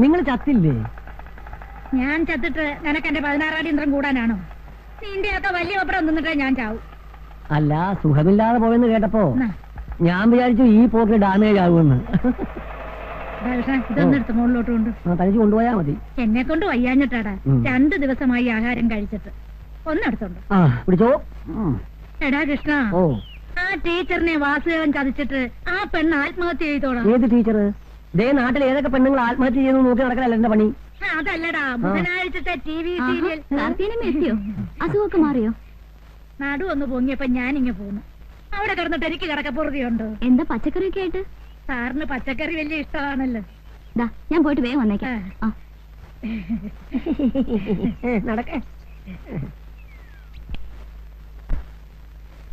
നിങ്ങൾ ചത്തില്ലേ? ഞാൻ ചത്തിട്ട് നിനക്ക് എന്റെ 16 അടി യന്ത്രം കൂടാനാണോ? നിന്റെയൊക്കെ വലിയ ഒപ്പരം നിന്നിട്ടേ ഞാൻ ചാവും. അല്ല, സുഖമില്ലാതെ പോയെന്ന് കേട്ടപ്പോ ഞാൻ വിചാരിച്ചു ഈ പോക്ക് ഡാമേജ് ആകുമെന്ന്. ഇതൊന്നും എടുത്ത് മുകളിലോട്ട് കൊണ്ട് തനിച്ച് കൊണ്ടുപോയാ മതി. എന്നെ കൊണ്ട് വയ്യാഞ്ഞിട്ടാടാ 2 ദിവസമായി ആഹാരം കഴിച്ചിട്ട്. ഒന്നെടുത്തോണ്ട് പിടിച്ചോ. എടാ കൃഷ്ണ, ആ ടീച്ചറിനെ വാസുദേവൻ ചതിച്ചിട്ട് ആ പെണ്ണ് ആത്മഹത്യ ചെയ്തോളാം. ഏത് ടീച്ചർ? ദേ നാട്ടിൽ ഏതൊക്കെ പെണ്ണുങ്ങൾ ആത്മഹത്യ ചെയ്തു നോക്കി നടക്കലല്ല എന്റെ പണി. അതല്ലടാ, ബുധനാഴ്ചത്തെ TV സീരിയൽ. എത്തിയോ? അസുഖമൊക്കെ മാറിയോ? നടു ഒന്ന് പൊങ്ങിയപ്പോ ഞാനിങ്ങ പോന്നു. അവിടെ കിടന്നിട്ട് എനിക്ക് കിടക്കപ്പുറതിയുണ്ടോ? എന്താ പച്ചക്കറിയൊക്കെ ആയിട്ട്? സാറിന് പച്ചക്കറി വലിയ ഇഷ്ടമാണല്ലോ. ഞാൻ പോയിട്ട് വേഗം വന്നേക്കാം. നടക്കേ.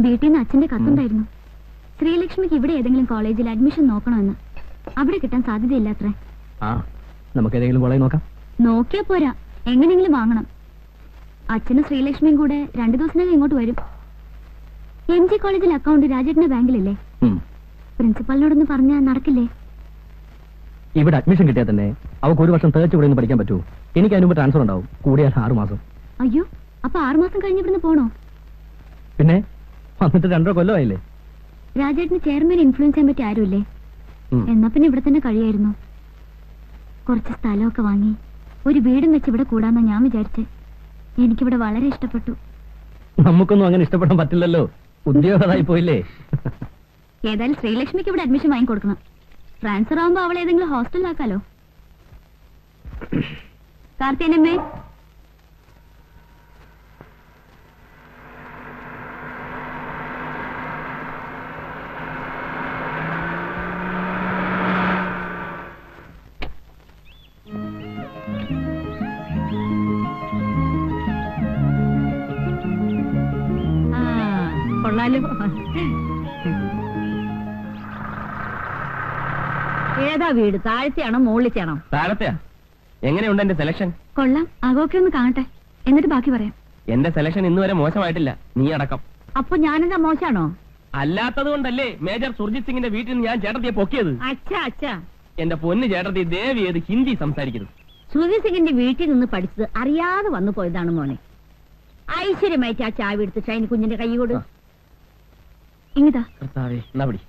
വീട്ടിൽ നിന്ന് അച്ഛന്റെ കത്തുണ്ടായിരുന്നു. ശ്രീലക്ഷ്മിക്ക് ഇവിടെ ഏതെങ്കിലും കോളേജിൽ അഡ്മിഷൻ നോക്കണമെന്ന്. അവിടെ കിട്ടാൻ സാധ്യതയില്ലാത്രേ. നമുക്ക് ഏതെങ്കിലും കോളേജ് നോക്കാം. നോക്കിയാ പോരാ, എങ്ങനെയെങ്കിലും വാങ്ങണം. അച്ഛനും ശ്രീലക്ഷ്മിയും കൂടെ 2 ദിവസത്തിനകം ഇങ്ങോട്ട് വരും. MG കോളേജിൽ അക്കൗണ്ട് രാജേട്ടന്റെ ബാങ്കിലല്ലേ? പ്രിൻസിപ്പാളിനോടൊന്ന് പറഞ്ഞാൽ നടക്കില്ലേ? ഇവിടെ അഡ്മിഷൻ കിട്ടിയാൽ തന്നെ അവർക്ക് 1 വർഷം തേച്ച് ഇവിടെ നിന്ന് പഠിക്കാൻ പറ്റൂ. എനിക്ക് അതിന് മുമ്പ് ട്രാൻസ്ഫർ ഉണ്ടാവും, കൂടിയാൽ 6 മാസം. അയ്യോ, അപ്പൊ 6 മാസം കഴിഞ്ഞ് ഇവിടുന്ന് പോണോ? പിന്നെ വന്നിട്ട് 2 കൊല്ലമായില്ലേ. രാജേട്ടന് ചെയർമാൻ ഇൻഫ്ലുവൻസ് ചെയ്യാൻ പറ്റിയ ആരുമില്ലേ? എന്നാ പിന്നെ ഇവിടെ തന്നെ കഴിയായിരുന്നു. കുറച്ച് സ്ഥലമൊക്കെ വാങ്ങി ഒരു വീടും വെച്ച് ഇവിടെ കൂടാന്നാ ഞാൻ വിചാരിച്ചേ. എനിക്കിവിടെ വളരെ ഇഷ്ടപ്പെട്ടു. നമുക്കൊന്നും അങ്ങനെ ഇഷ്ടപ്പെടാൻ പറ്റില്ലല്ലോ, ഉദ്യോഗമായി പോയില്ലേ. ഏതായാലും ശ്രീലക്ഷ്മിക്ക് ഇവിടെ അഡ്മിഷൻ വാങ്ങിക്കൊടുക്കണം. ട്രാൻസ്ഫർ ആവുമ്പോ അവളെ ഏതെങ്കിലും ഹോസ്റ്റലിലാക്കാലോ. കാർത്തിയനമ്മേ, ഏതാ വീട്? താഴത്തെയാണോ മുകളിലത്തെയാണോ? താഴത്തെയാ. എങ്ങനെയുണ്ട് എന്റെ സെലക്ഷൻ? കൊള്ളാം. ആകോക്കെ ഒന്ന് കാണട്ടെ, എന്നിട്ട് ബാക്കി പറയാം. എന്റെ സെലക്ഷൻ ഇന്ന് വരെ മോശമായിട്ടില്ല, നീ അടക്കം. അപ്പൊ ഞാനെന്താ മോശമാണോ? അല്ലാത്തത് കൊണ്ടല്ലേ മേജർ സുർജിത് സിംഗിന്റെ വീട്ടിൽ നിന്ന് ഞാൻ ചേട്ടത്തിയെ പൊക്കിയത്. അച്ഛാ, എന്റെ പൊന്ന് ചേട്ടത്തി, ദേവി ഏത് ഹിന്ദി സംസാരിക്കുന്നു. സുർജിത് സിംഗിന്റെ വീട്ടിൽ നിന്ന് പഠിച്ചത് അറിയാതെ വന്നു പോയതാണ് മോനെ. ഐശ്വര്യമായിട്ട് ആ ചാവി എടുത്ത് ഷൈനി കുഞ്ഞിന്റെ കൈ കൊടു. ഇങ്ങിതാ. കർത്താവേ, എന്നാ പിടി.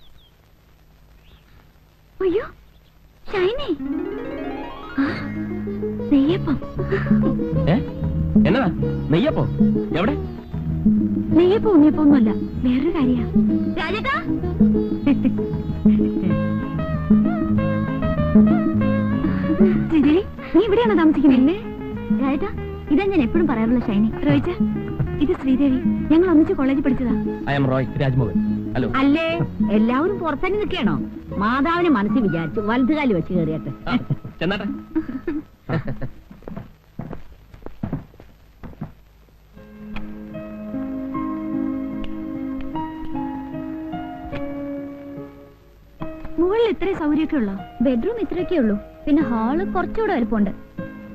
അയ്യോ, ഷൈനി, നെയ്യപ്പം. എന്നതാ നെയ്യപ്പോ? എവിടെ? നെയ്യപ്പം ഉണ്ണിയപ്പം ഒന്നുമല്ല, വേറൊരു കാര്യ. രാജേട്ടാ, ശ്രീദേവി, നീ ഇവിടെയാണോ താമസിക്കുന്നത്? രാജേട്ടാ, ഇതാ ഞാൻ എപ്പോഴും പറയാറുള്ള ഷൈനി. റോയിച്ച, ഇത് ശ്രീദേവി, ഞങ്ങൾ ഒന്നിച്ച് കോളേജിൽ പഠിച്ചതാ. I M Roy Rajmohan. Hello. അല്ലേ, എല്ലാവരും പുറത്തന്നെ നിൽക്കണോ? മാതാവിനെ മനസ്സിൽ വിചാരിച്ചു വലതുകാലി വെച്ച് കയറിയട്ടെ. ചെന്നാട്ടെ. മുകളിൽ ഇത്രേ സൗകര്യമൊക്കെ ഉള്ളോ? ബെഡ്റൂം ഇത്രയൊക്കെ ഉള്ളൂ, പിന്നെ ഹാള് കുറച്ചുകൂടെ വലുപ്പമുണ്ട്.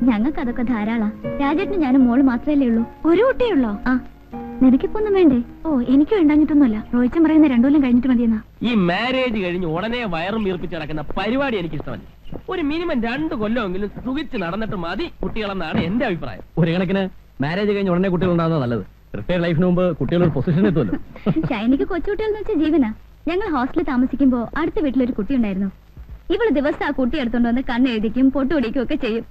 ഞങ്ങൾക്ക് അതൊക്കെ ധാരാളാ. രാജേട്ടന് ഞാനും മോള് മാത്രമല്ലേ ഉള്ളൂ. ഒരു കുട്ടിയേ ഉള്ളോ? ആ, നിനക്കിപ്പോ ഒന്നും വേണ്ടേ? ഓ, എനിക്ക് വേണ്ടാഞ്ഞിട്ടൊന്നുമല്ല. റോയിച്ചൻ പറയുന്ന 2 കൊല്ലം കഴിഞ്ഞിട്ട് മതിയെന്നാ. ഈ മാരേജ് കഴിഞ്ഞ് ഉടനെ വയറും വീർപ്പിച്ച് നടക്കുന്ന പരിപാടി എനിക്ക് ഇഷ്ടമല്ല. ഒരു മിനിമം 2 കൊല്ലമെങ്കിലും സുഖിച്ച് നടന്നിട്ട് മതി കുട്ടികളെന്നാണ് എന്റെ അഭിപ്രായം. ഒരു കണക്കിന് മാരേജ് കഴിഞ്ഞ് ഉടനെ കുട്ടികൾ ഉണ്ടാകുന്നത് നല്ലത്. റിട്ടയർഡ് ലൈഫിന് മുമ്പ് കുട്ടികളൊരു പൊസിഷൻ എത്തുമല്ലോ. ഷൈനിക്ക് കൊച്ചുകുട്ടികൾ വെച്ച ജീവനാ. ഞങ്ങൾ ഹോസ്റ്റലിൽ താമസിക്കുമ്പോ അടുത്ത വീട്ടിലൊരു കുട്ടി ഉണ്ടായിരുന്നു. ഇവള് ദിവസം ആ കുട്ടി എടുത്തോണ്ട് വന്ന് കണ്ണെഴുതിക്കും പൊട്ടുപിടിക്കും ഒക്കെ ചെയ്യും.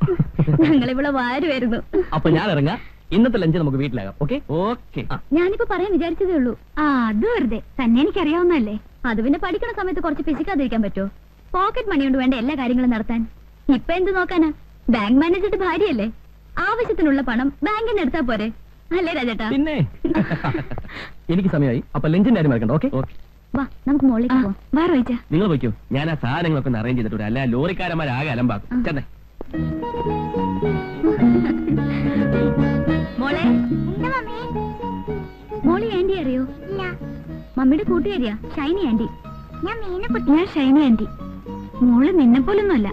ഞങ്ങൾ ഇവളെ വാരുമായിരുന്നു. അപ്പൊ ഞാൻ ഇറങ്ങാം. ഇന്നത്തെ ലഞ്ച് നമുക്ക് വീട്ടിലാകാം. Okay okay. ഞാനിപ്പോ പറയാൻ വിചാരിച്ചതേ ഉള്ളൂ. അത് വെറുതെ തന്നെ എനിക്കറിയാവുന്നല്ലേ. അത് പിന്നെ പഠിക്കണ സമയത്ത് കുറച്ച് പിശിക്കാതിരിക്കാൻ പറ്റുമോ? പോക്കറ്റ് മണി കൊണ്ട് വേണ്ട എല്ലാ കാര്യങ്ങളും നടത്താൻ. ഇപ്പൊ എന്ത് നോക്കാനാ? ബാങ്ക് മാനേജറുടെ ഭാര്യയല്ലേ, ആവശ്യത്തിനുള്ള പണം ബാങ്കിൽ നിന്ന് എടുത്താ പോരെ? അല്ലേ രാജേട്ടാ? പിന്നെ എനിക്ക് സമയമായി. അപ്പൊ ലഞ്ചിന്റെ കാര്യം മറക്കണ്ട. ഓക്കെ ഓക്കെ, വാ നമുക്ക് മുകളിലേക്ക് പോവാം. വാ റോയിച്ച. നിങ്ങൾ പോയിക്കോ, ഞാൻ ആ സാധനങ്ങളൊക്കെ ഒന്ന് അറേഞ്ച് ചെയ്തിട്ടുണ്ട്. അല്ല ലോറിക്കാരന്മാരാകെ അലമ്പാക്കും. ചെന്നേ. മോളെ, മോളി ആന്റി അറിയോ? മമ്മിയുടെ കൂട്ടുകാരിയാ ഷൈനി ആന്റി. ഞാൻ ഷൈനി ആന്റി. മോള് നിന്നെ പോലൊന്നുമല്ല,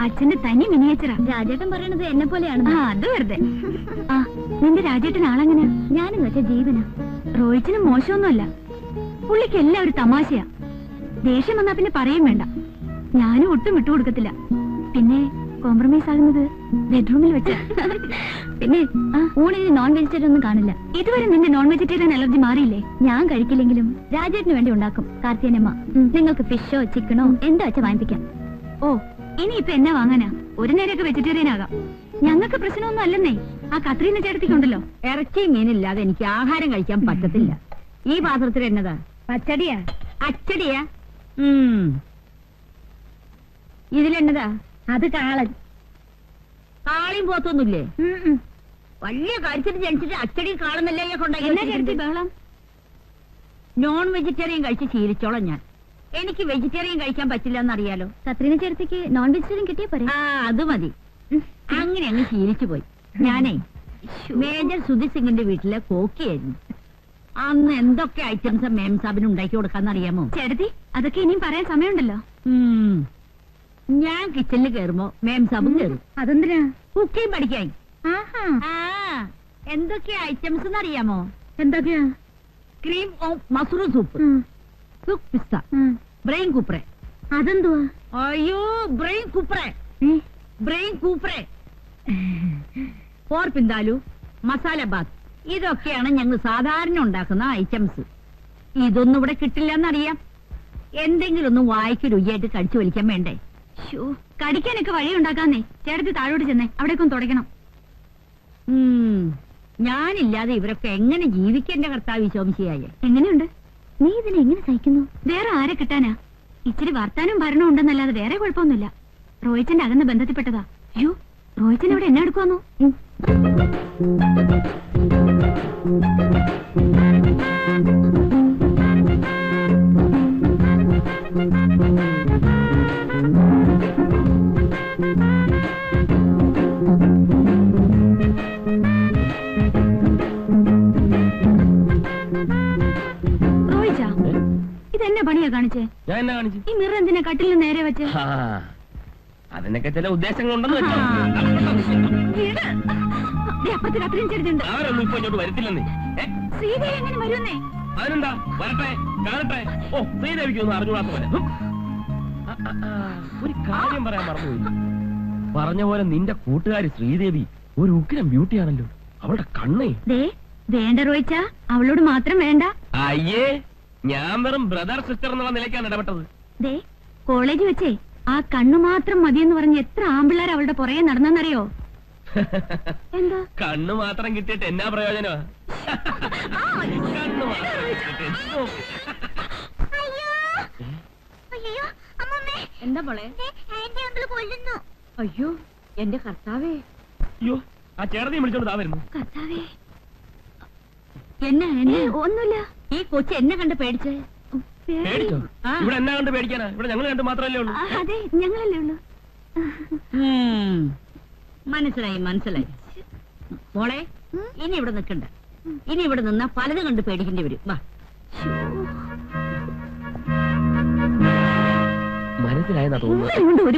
അച്ഛന്റെ തനി മിനിയേച്ചറാ. രാജേട്ടൻ പറയണത് എന്നെ പോലെയാണ്. അത് വെറുതെ. നിന്റെ രാജേട്ടൻ ആളെങ്ങനെയാ? ഞാനെന്ന് വെച്ചാ ജീവനാ. റോയിച്ചിനും മോശമൊന്നുമല്ല. പുള്ളിക്ക് എല്ലാം ഒരു തമാശയാ. ദേഷ്യം വന്നാ പിന്നെ പറയും വേണ്ട. ഞാനും ഒട്ടും വിട്ടുകൊടുക്കത്തില്ല. പിന്നെ കോംപ്രമൈസ് ആകുന്നത് ബെഡ്റൂമിൽ വെച്ച്. പിന്നെ ഊണിന് നോൺ വെജിറ്റേറിയൻ ഒന്നും കാണില്ല. ഇതുവരെ നിന്റെ നോൺ വെജിറ്റേറിയൻ അലർജി മാറിയില്ലേ? ഞാൻ കഴിക്കില്ലെങ്കിലും രാജേട്ടിന് വേണ്ടി ഉണ്ടാക്കും കാർത്തിയനമ്മ. നിങ്ങൾക്ക് ഫിഷോ ചിക്കനോ എന്താ വെച്ചാ വാങ്ങിപ്പിക്കാം. ഓ, ഇനിയിപ്പൊ എന്നാ വാങ്ങാനാ? ഒരു നേരമൊക്കെ വെജിറ്റേറിയൻ ആകാം. ഞങ്ങൾക്ക് പ്രശ്നമൊന്നും അല്ലെന്നേ. ആ കത്രീന ചേട്ടത്തിക്കുണ്ടല്ലോ. ഇറച്ചി മീനില്ലാതെ എനിക്ക് ആഹാരം കഴിക്കാൻ പറ്റത്തില്ല. ഈ പാത്രത്തിൽ എന്നതാ? പച്ചടിയാ. അച്ചടിയാ? ഇതിലെന്നതാ? അത് കാളൻ. കാളിയും പോത്തൊന്നുമില്ലേ? വലിയ കാര്യത്തിൽ ജനിച്ചിട്ട് അച്ചടി കാളുന്നല്ലേ എന്നാ കൊണ്ടായി ചേട്ടത്തി ബഹളം? നോൺ വെജിറ്റേറിയൻ കഴിച്ച് ശീലിച്ചോളാം ഞാൻ. എനിക്ക് വെജിറ്റേറിയൻ കഴിക്കാൻ പറ്റില്ല എന്നറിയാലോ. കത്രീന ചേട്ടത്തിക്ക് നോൺ വെജിറ്റേറിയൻ കിട്ടിയ പോരെ? ആ, അത് മതി. അങ്ങനെ അങ്ങ് ശീലിച്ചു പോയി. ഞാനേ മേജർ സുധി സിംഗിന്റെ വീട്ടിലെ കോക്കിയായിരുന്നു. അന്ന് എന്തൊക്കെ ഐറ്റംസ് മേം സാബിന് ഉണ്ടാക്കി കൊടുക്കാന്നറിയാമോ? ചേട്ടത്തി, അതൊക്കെ ഇനിയും പറയാൻ സമയമുണ്ടല്ലോ. ഞാൻ കിച്ചണിൽ കയറുമ്പോ മേം സാബും കയറും. അതെന്തിനാ? കുക്കിംഗ് പഠിക്കാൻ. ആഹാ. എന്തൊക്കെ ഐറ്റംസ് എന്നറിയാമോ? എന്തൊക്കെയാ? ക്രീം ഓഫ് മസ്റൂം സൂപ്പ്, സുക് പിസ്ത, ബ്രെയിൻ കൂപ്രെ. അതെന്തുവാ? അയ്യോ, ബ്രെയിൻ കൂപ്രെ, ബ്രെയിൻ കൂപ്രെ, പോർ പിന്താലു, മസാല ബാത്ത്. ഇതൊക്കെയാണ് ഞങ്ങൾ സാധാരണ ഉണ്ടാക്കുന്ന ഐറ്റംസ്. ഇതൊന്നും ഇവിടെ കിട്ടില്ല എന്നറിയാം. എന്തെങ്കിലും ഒന്നും വായിക്ക് രുചിയായിട്ട് കടിച്ചു വലിക്കാൻ വേണ്ടേ? കടിക്കാനൊക്കെ വഴി ഉണ്ടാക്കാന്നേ. ചേട്ടത്തി താഴോട്ട് ചെന്നേ, അവിടേക്കൊന്ന് തുടയ്ക്കണം. ഞാനില്ലാതെ ഇവരൊക്കെ എങ്ങനെ ജീവിക്കേണ്ട കർത്താവ് ശോംശിയായ? എങ്ങനെയുണ്ട്? നീ ഇതിനെ എങ്ങനെ സഹിക്കുന്നു? വേറെ ആരെ കിട്ടാനാ? ഇച്ചിരി വർത്താനും ഭരണവും ഉണ്ടെന്നല്ലാതെ വേറെ കുഴപ്പമൊന്നുമില്ല. റോയിച്ചന്റെ അകന്ന ബന്ധത്തിൽപ്പെട്ടതാ. അയ്യോ, റോയിച്ചൻ ഇവിടെ എന്നെ എടുക്കുവാന്നോ? റോയിച്ചാ, ഇതെന്നെ പണിയാ കാണിച്ചേ? ഞാൻ എന്നാ കാണിച്ചു? ഈ മിറർ എന്തിനാ കട്ടിലിന് നേരെ വെച്ച്? അതിനൊക്കെ ചില ഉദ്ദേശങ്ങളുണ്ടെന്ന് വെച്ചോ. അപ്പുറത്ത് കത്രീൻ ചേട്ടത്തിണ്ട്. അവരൊന്നും ഇപ്പൊ ഇങ്ങോട്ട് വരത്തില്ലെന്നേ. ശ്രീദേവി എങ്ങനെ വരുന്നേ? അതിനെന്താ, വരട്ടെ, കാണട്ടെ. ഓ, ശ്രീദേവിക്കൊന്നും അറിഞ്ഞുകൂടാത്ത പോലെ. ഒരു കാര്യം പറയാൻ മറന്നുപോയി. പറഞ്ഞ പോലെ നിന്റെ കൂട്ടുകാരി ശ്രീദേവി ഒരു ഉഗ്രം ബ്യൂട്ടിയാണല്ലോ. അവളുടെ കണ്ണേ. വേണ്ട റോയിച്ചാ, അവളോട് മാത്രം വേണ്ട. അയ്യേ, ഞാൻ വെറും ബ്രദർ സിസ്റ്റർ എന്നുള്ള നിലയ്ക്കാണ് ഇടപെട്ടത്. കോളേജ് വെച്ചേ ആ കണ്ണു മാത്രം മതിയെന്ന് പറഞ്ഞ് എത്ര ആമ്പിള്ളേർ അവളുടെ പുറകെ നടന്നെന്നറിയോ? എന്താ? കണ്ണു മാത്രം കിട്ടിയിട്ട് എന്നാ പ്രയോജനമാ? കണ്ണു മാത്രം കിട്ടിയിട്ട് എന്താ പോളെ? അയ്യോ, എന്റെ കർത്താവേ. അയ്യോ, ആ ചേട്ടനെയും വിളിച്ചോണ്ട് താ വരുന്നു. കർത്താവേ, എന്നാ ഒന്നുമില്ല. ഈ കൊച്ചു എന്നെ കണ്ട് പേടിച്ചേ? പേടിച്ചോ? ഇവിടെ എന്നാ കണ്ട് പേടിക്കാനാ? ഇവിടെ ഞങ്ങൾ കണ്ട് മാത്രമല്ലേ ഉള്ളൂ. അതെ, ഞങ്ങളല്ലേ ഉള്ളൂ. മനസ്സിലായി, മനസ്സിലായി. മോളെ, ഇനി ഇവിടെ നിൽക്കണ്ട. ഇനി ഇവിടെ നിന്നാ പലതും കണ്ട് പേടിക്കേണ്ടി വരും. വാ. മനസ്സിലായെന്നാ തോന്നുന്നു.